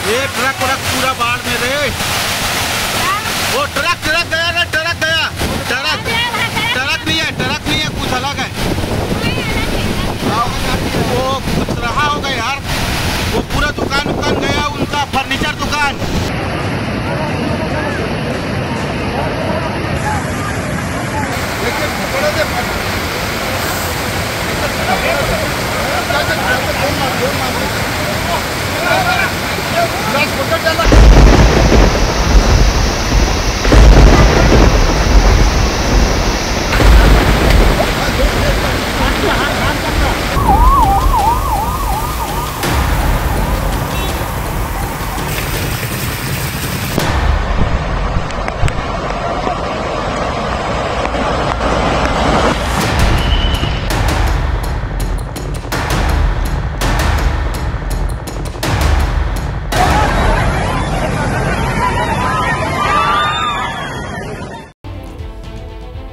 ये ट्रक पूरा बाढ़ में रे। वो ट्रक गया ना, ट्रक नहीं है, कुछ अलग है। वो कुछ रहा होगा यार, वो पूरा दुकान गया उनका, फर्नीचर दुकान।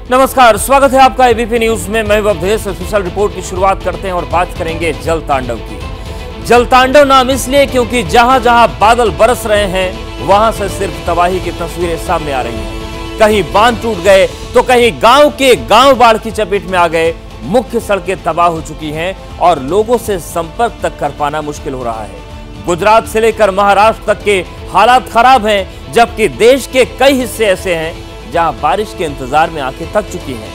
नमस्कार, स्वागत है आपका एबीपी न्यूज में। मैं अवधेश स्पेशल रिपोर्ट की शुरुआत करते हैं और बात करेंगे जल तांडव की। जल तांडव नाम इसलिए क्योंकि जहां जहां बादल बरस रहे हैं वहां से सिर्फ तबाही की तस्वीरें सामने आ रही हैं। कहीं बांध टूट गए तो कहीं गांव के गांव बाढ़ की चपेट में आ गए। मुख्य सड़कें तबाह हो चुकी हैं और लोगों से संपर्क तक कर पाना मुश्किल हो रहा है। गुजरात से लेकर महाराष्ट्र तक के हालात खराब हैं, जबकि देश के कई हिस्से ऐसे हैं जहां बारिश के इंतजार में आंखें थक चुकी हैं।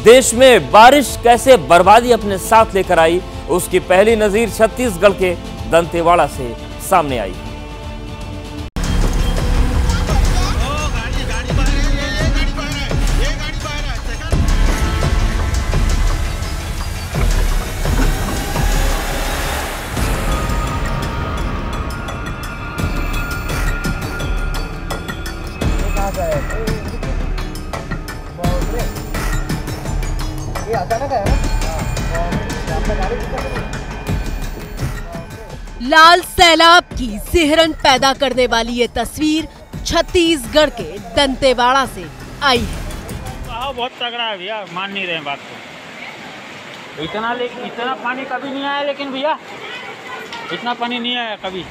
देश में बारिश कैसे बर्बादी अपने साथ लेकर आई, उसकी पहली नजीर छत्तीसगढ़ के दंतेवाड़ा से सामने आई। लाल सैलाब की सिहरन पैदा करने वाली ये तस्वीर छत्तीसगढ़ के दंतेवाड़ा से आई है। बहुत तगड़ा है भैया, मान नहीं रहे बात को। इतना पानी कभी नहीं आया, लेकिन भैया इतना पानी नहीं आया कभी।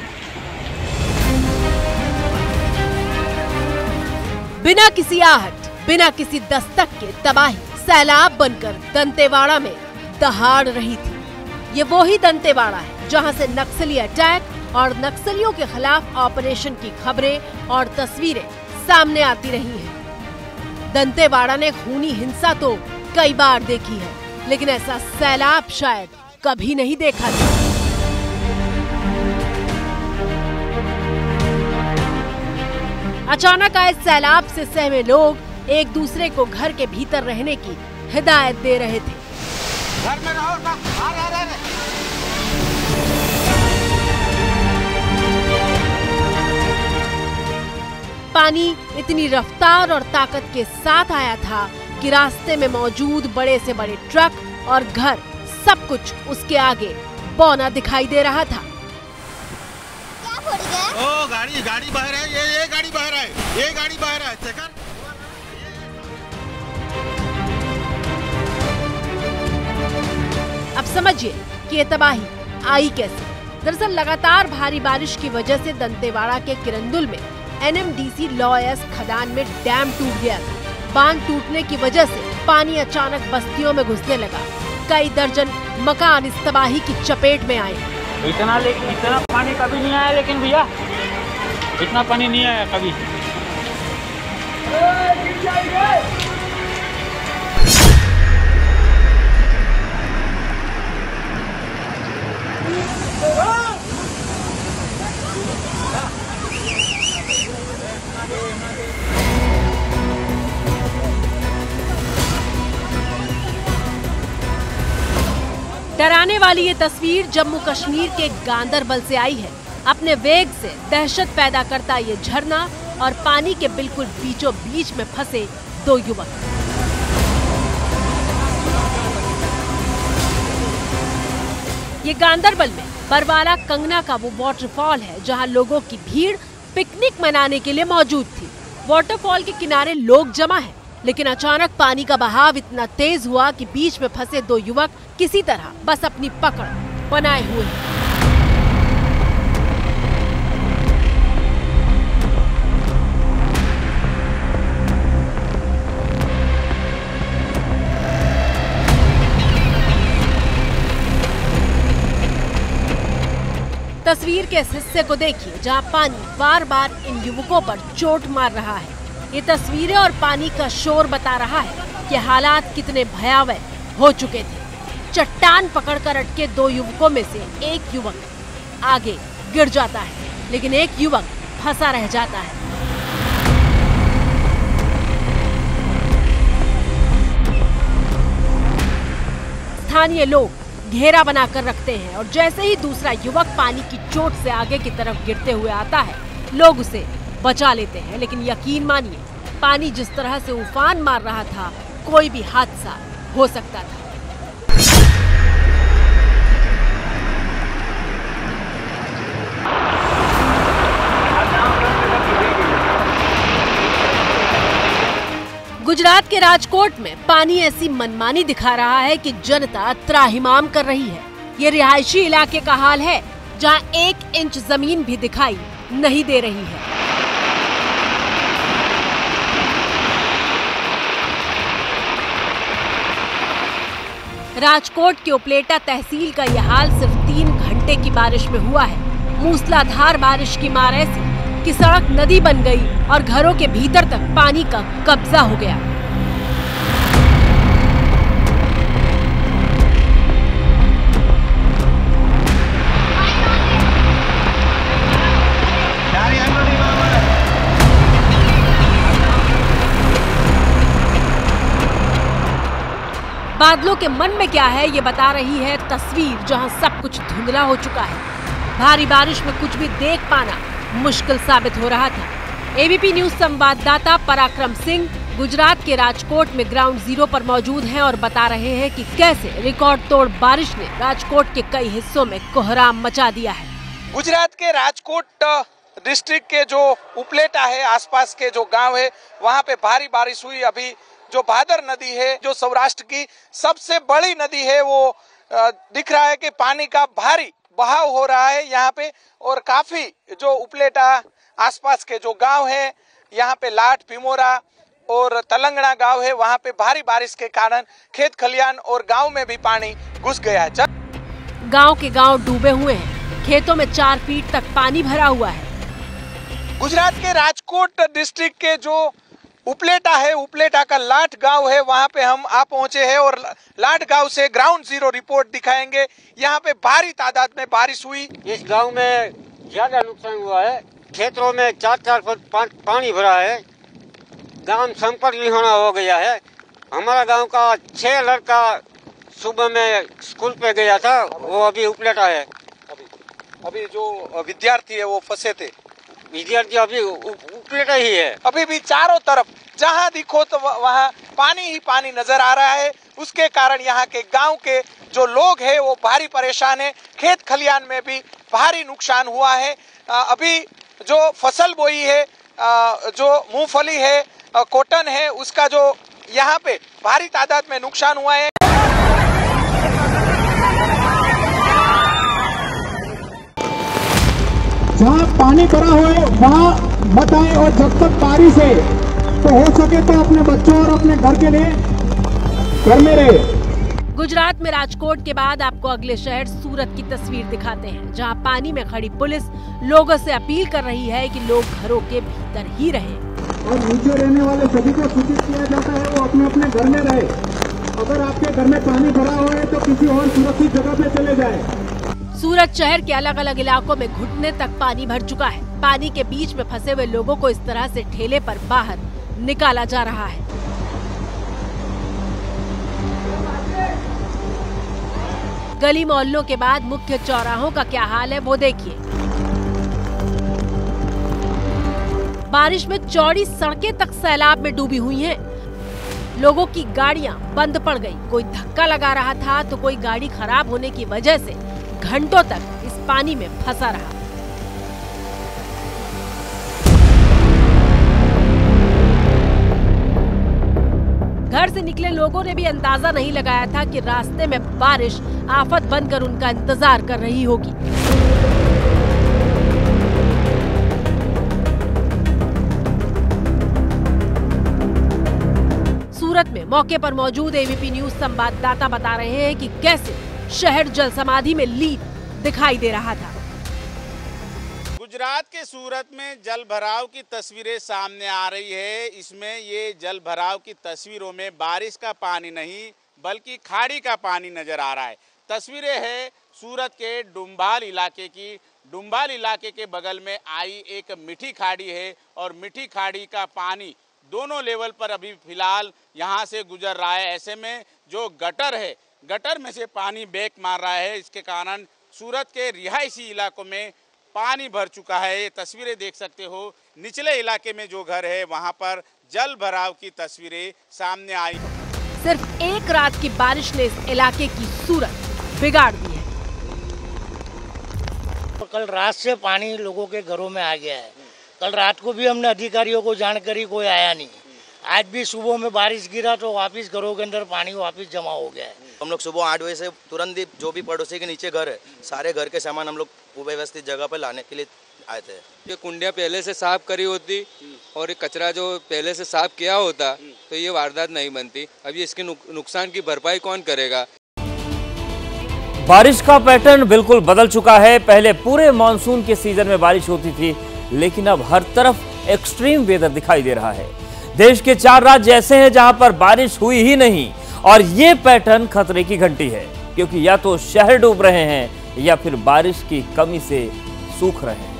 बिना किसी आहट, बिना किसी दस्तक के तबाही सैलाब बनकर दंतेवाड़ा में दहाड़ रही थी। ये वो ही दंतेवाड़ा है जहां से नक्सली अटैक और नक्सलियों के खिलाफ ऑपरेशन की खबरें और तस्वीरें सामने आती रही हैं। दंतेवाड़ा ने खूनी हिंसा तो कई बार देखी है, लेकिन ऐसा सैलाब शायद कभी नहीं देखा था। अचानक आए सैलाब से सहमे लोग एक दूसरे को घर के भीतर रहने की हिदायत दे रहे थे। घर में रहो ना, पानी इतनी रफ्तार और ताकत के साथ आया था कि रास्ते में मौजूद बड़े से बड़े ट्रक और घर सब कुछ उसके आगे बौना दिखाई दे रहा था। क्या फट गया? ओ गाड़ी बह रहा है, ये गाड़ी बह रहा है, ये गाड़ी बह रहा है। चेकर अब समझिए कि ये तबाही आई कैसे। दरअसल लगातार भारी बारिश की वजह से दंतेवाड़ा के किरंदुल में NMDC लॉयर्स खदान में डैम टूट गया था। बांध टूटने की वजह से पानी अचानक बस्तियों में घुसने लगा। कई दर्जन मकान इस तबाही की चपेट में आए। इतना पानी कभी नहीं आया, लेकिन भैया इतना पानी नहीं आया कभी। डराने वाली ये तस्वीर जम्मू कश्मीर के गांदरबल से आई है। अपने वेग से दहशत पैदा करता ये झरना और पानी के बिल्कुल बीचों बीच में फंसे दो युवक। ये गांदरबल में बरवाला कंगना का वो वाटरफॉल है जहां लोगों की भीड़ पिकनिक मनाने के लिए मौजूद थी। वाटरफॉल के किनारे लोग जमा है, लेकिन अचानक पानी का बहाव इतना तेज हुआ कि बीच में फंसे दो युवक किसी तरह बस अपनी पकड़ बनाए हुए हैं। के इस हिस्से को देखिए जहां पानी बार बार इन युवकों पर चोट मार रहा है। ये तस्वीरें और पानी का शोर बता रहा है कि हालात कितने भयावह हो चुके थे। चट्टान पकड़कर अटके 2 युवकों में से एक युवक आगे गिर जाता है, लेकिन एक युवक फंसा रह जाता है। स्थानीय लोग घेरा बनाकर रखते हैं और जैसे ही दूसरा युवक पानी की चोट से आगे की तरफ गिरते हुए आता है, लोग उसे बचा लेते हैं। लेकिन यकीन मानिए, पानी जिस तरह से उफान मार रहा था, कोई भी हादसा हो सकता था। गुजरात के राजकोट में पानी ऐसी मनमानी दिखा रहा है कि जनता त्राहिमाम कर रही है। ये रिहायशी इलाके का हाल है जहां 1 इंच जमीन भी दिखाई नहीं दे रही है। राजकोट के उपलेटा तहसील का यह हाल सिर्फ 3 घंटे की बारिश में हुआ है। मूसलाधार बारिश की मार ऐसी कि सड़क नदी बन गई और घरों के भीतर तक पानी का कब्जा हो गया। बादलों के मन में क्या है ये बता रही है तस्वीर, जहां सब कुछ धुंधला हो चुका है। भारी बारिश में कुछ भी देख पाना मुश्किल साबित हो रहा था। एबीपी न्यूज संवाददाता पराक्रम सिंह गुजरात के राजकोट में ग्राउंड जीरो पर मौजूद हैं और बता रहे हैं कि कैसे रिकॉर्ड तोड़ बारिश ने राजकोट के कई हिस्सों में कोहराम मचा दिया है। गुजरात के राजकोट डिस्ट्रिक्ट के जो उपलेटा है, आसपास के जो गांव है, वहां पे भारी बारिश हुई। अभी जो भादर नदी है, जो सौराष्ट्र की सबसे बड़ी नदी है, वो दिख रहा है कि पानी का भारी बहाव हो रहा है यहाँ पे। और काफी जो उपलेटा आसपास के जो गांव है, यहाँ पे लाट, पिमोरा और तलंगना गांव है, वहाँ पे भारी बारिश के कारण खेत खलियान और गांव में भी पानी घुस गया है। गांव के गांव डूबे हुए हैं, खेतों में 4 फीट तक पानी भरा हुआ है। गुजरात के राजकोट डिस्ट्रिक्ट के जो उपलेटा है, उपलेटा का लाट गांव है, वहां पे हम आ पहुंचे हैं और लाट गांव से ग्राउंड जीरो रिपोर्ट दिखाएंगे। यहाँ पे भारी तादाद में बारिश हुई। इस गांव में ज्यादा नुकसान हुआ है। खेतों में 4-4 फुट पानी भरा है। गांव संपर्क विहीन हो गया है। हमारा गांव का 6 लड़का सुबह में स्कूल पे गया था, वो अभी उपलेटा है। अभी जो विद्यार्थी है वो फंसे थे। विद्यार्थी अभी उपलेटा ही है। अभी भी चारों तरफ जहां दिखो तो वहां पानी ही पानी नजर आ रहा है। उसके कारण यहाँ के गांव के जो लोग हैं वो भारी परेशान है। खेत खलियान में भी भारी नुकसान हुआ है। अभी जो फसल बोई है, जो मूंगफली है, कॉटन है, उसका जो यहाँ पे भारी तादाद में नुकसान हुआ है। जहाँ पानी भरा हुआ है वहाँ मत आए और जब तक बारिश है तो हो सके तो अपने बच्चों और अपने घर के लिए घर में रहे। गुजरात में राजकोट के बाद आपको अगले शहर सूरत की तस्वीर दिखाते हैं, जहां पानी में खड़ी पुलिस लोगों से अपील कर रही है कि लोग घरों के भीतर ही रहें। और नीचे रहने वाले सभी को सूचित किया जाता है वो अपने अपने घर में रहे। अगर आपके घर में पानी भरा हुआ है तो किसी और सुरक्षित जगह पे चले जाए। सूरत शहर के अलग अलग इलाकों में घुटने तक पानी भर चुका है। पानी के बीच में फंसे हुए लोगों को इस तरह से ठेले पर बाहर निकाला जा रहा है। गली मोहल्लों के बाद मुख्य चौराहों का क्या हाल है वो देखिए। बारिश में चौड़ी सड़कें तक सैलाब में डूबी हुई हैं। लोगों की गाड़ियां बंद पड़ गई। कोई धक्का लगा रहा था तो कोई गाड़ी खराब होने की वजह से घंटों तक इस पानी में फंसा रहा। घर से निकले लोगों ने भी अंदाजा नहीं लगाया था कि रास्ते में बारिश आफत बनकर उनका इंतजार कर रही होगी। सूरत में मौके पर मौजूद एबीपी न्यूज संवाददाता बता रहे हैं कि कैसे शहर जल समाधि में लीन दिखाई दे रहा था। गुजरात के सूरत में जल भराव की तस्वीरें सामने आ रही है। इसमें ये जल भराव की तस्वीरों में बारिश का पानी नहीं बल्कि खाड़ी का पानी नजर आ रहा है। तस्वीरें है सूरत के डुम्बाल इलाके की। डुम्बाल इलाके के बगल में आई एक मीठी खाड़ी है और मीठी खाड़ी का पानी दोनों लेवल पर अभी फिलहाल यहाँ से गुजर रहा है। ऐसे में जो गटर है, गटर में से पानी बैक मार रहा है। इसके कारण सूरत के रिहायशी इलाकों में पानी भर चुका है। ये तस्वीरें देख सकते हो, निचले इलाके में जो घर है वहाँ पर जल भराव की तस्वीरें सामने आई। सिर्फ एक रात की बारिश ने इस इलाके की सूरत बिगाड़ दी है। तो कल रात से पानी लोगों के घरों में आ गया है। कल रात को भी हमने अधिकारियों को जानकारी, कोई आया नहीं। आज भी सुबह में बारिश गिरा तो वापस घरों के अंदर पानी वापस जमा हो गया है। हम लोग सुबह 8 बजे से तुरंत ही जो भी पड़ोसी के नीचे घर है, सारे घर के सामान हम लोग व्यवस्थित जगह पर लाने के लिए आए थे। ये कुंडियाँ पहले से साफ करी होती और ये कचरा जो पहले से साफ किया होता तो ये वारदात नहीं बनती। अभी इसके नुकसान की भरपाई कौन करेगा? बारिश का पैटर्न बिल्कुल बदल चुका है। पहले पूरे मानसून के सीजन में बारिश होती थी, लेकिन अब हर तरफ एक्सट्रीम वेदर दिखाई दे रहा है। देश के 4 राज्य ऐसे हैं जहां पर बारिश हुई ही नहीं, और ये पैटर्न खतरे की घंटी है, क्योंकि या तो शहर डूब रहे हैं या फिर बारिश की कमी से सूख रहे हैं।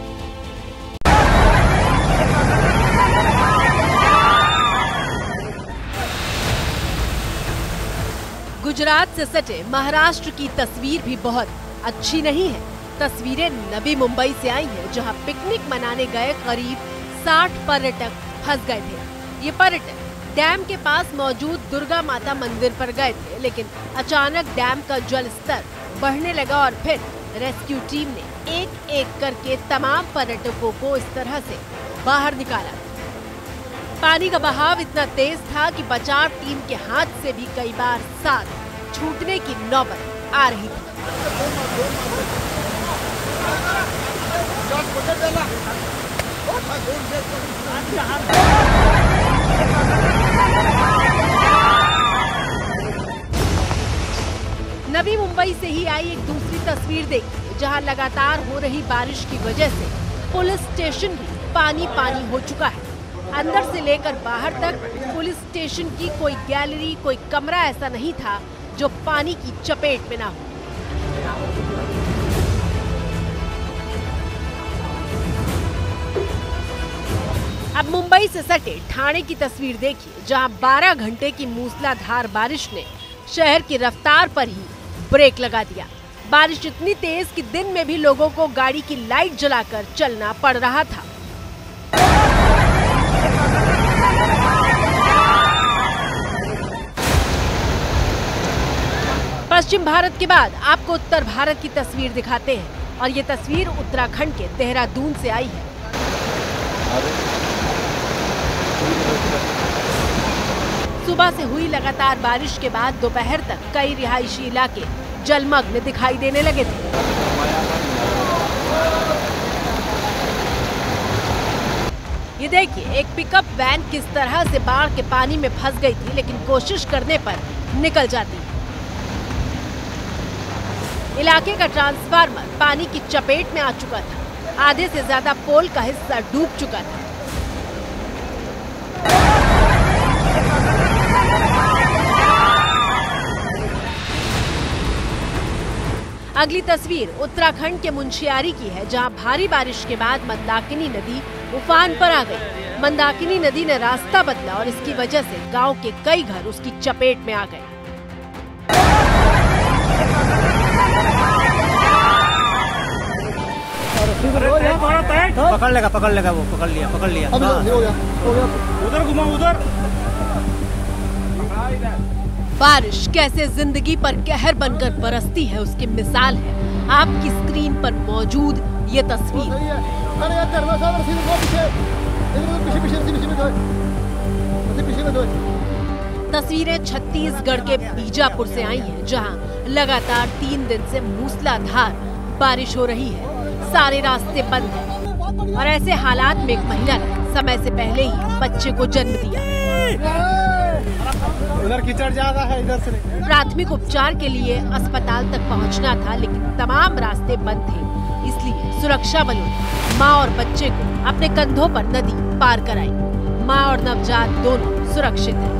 गुजरात से सटे महाराष्ट्र की तस्वीर भी बहुत अच्छी नहीं है। तस्वीरें नवी मुंबई से आई हैं, जहां पिकनिक मनाने गए करीब 60 पर्यटक फंस गए थे। ये पर्यटक डैम के पास मौजूद दुर्गा माता मंदिर पर गए थे, लेकिन अचानक डैम का जल स्तर बढ़ने लगा और फिर रेस्क्यू टीम ने एक एक करके तमाम पर्यटकों को इस तरह से बाहर निकाला। पानी का बहाव इतना तेज था कि बचाव टीम के हाथ से भी कई बार साथ छूटने की नौबत आ रही थी। नवी मुंबई से ही आई एक दूसरी तस्वीर देखिए, जहां लगातार हो रही बारिश की वजह से पुलिस स्टेशन भी पानी पानी हो चुका है। अंदर से लेकर बाहर तक पुलिस स्टेशन की कोई गैलरी, कोई कमरा ऐसा नहीं था जो पानी की चपेट में ना हो। अब मुंबई से सटे ठाणे की तस्वीर देखिए, जहां 12 घंटे की मूसलाधार बारिश ने शहर की रफ्तार पर ही ब्रेक लगा दिया। बारिश इतनी तेज कि दिन में भी लोगों को गाड़ी की लाइट जलाकर चलना पड़ रहा था। पश्चिम भारत के बाद आपको उत्तर भारत की तस्वीर दिखाते हैं, और ये तस्वीर उत्तराखंड के देहरादून से आई है। सुबह से हुई लगातार बारिश के बाद दोपहर तक कई रिहायशी इलाके जलमग्न दिखाई देने लगे थे। ये देखिए, एक पिकअप वैन किस तरह से बाढ़ के पानी में फंस गई थी, लेकिन कोशिश करने पर निकल जाती। इलाके का ट्रांसफार्मर पानी की चपेट में आ चुका था। आधे से ज्यादा पोल का हिस्सा डूब चुका था। अगली तस्वीर उत्तराखंड के मुंशियारी की है, जहां भारी बारिश के बाद मंदाकिनी नदी उफान पर आ गई। मंदाकिनी नदी ने रास्ता बदला और इसकी वजह से गांव के कई घर उसकी चपेट में आ गए। पकड़ लेगा वो पकड़ लिया। उधर घुमा, उधर। बारिश कैसे जिंदगी पर कहर बनकर बरसती है, उसकी मिसाल है आपकी स्क्रीन पर मौजूद ये तस्वीर। तस्वीरें छत्तीसगढ़ के बीजापुर से आई हैं, जहां लगातार 3 दिन से मूसलाधार बारिश हो रही है। सारे रास्ते बंद हैं और ऐसे हालात में एक महिला ने समय से पहले ही बच्चे को जन्म दिया। उधर कीचड़ ज्यादा है, इधर से प्राथमिक उपचार के लिए अस्पताल तक पहुंचना था, लेकिन तमाम रास्ते बंद थे। इसलिए सुरक्षा बलों ने माँ और बच्चे को अपने कंधों पर नदी पार कराई। माँ और नवजात दोनों सुरक्षित हैं।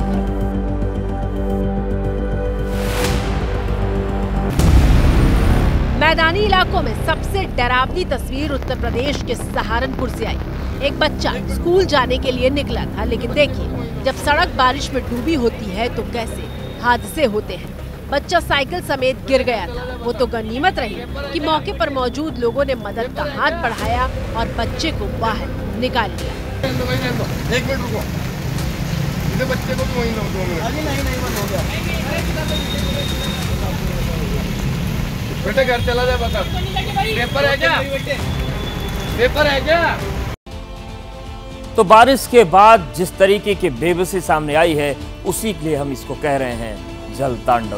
मैदानी इलाकों में सबसे डरावनी तस्वीर उत्तर प्रदेश के सहारनपुर से आई। एक बच्चा स्कूल जाने के लिए निकला था, लेकिन देखिए जब सड़क बारिश में डूबी होती है तो कैसे हादसे होते हैं। बच्चा साइकिल समेत गिर गया था। वो तो गनीमत रही कि मौके पर मौजूद लोगों ने मदद का हाथ बढ़ाया और बच्चे को बाहर निकाल लिया। एक मिनट रुको, बच्चे को भी वहीं नहीं हो गया। बेटे घर चला जाए, बता पेपर है क्या? पेपर है क्या? तो बारिश के बाद जिस तरीके की बेबसी सामने आई है, उसी के लिए हम इसको कह रहे हैं जल तांडव।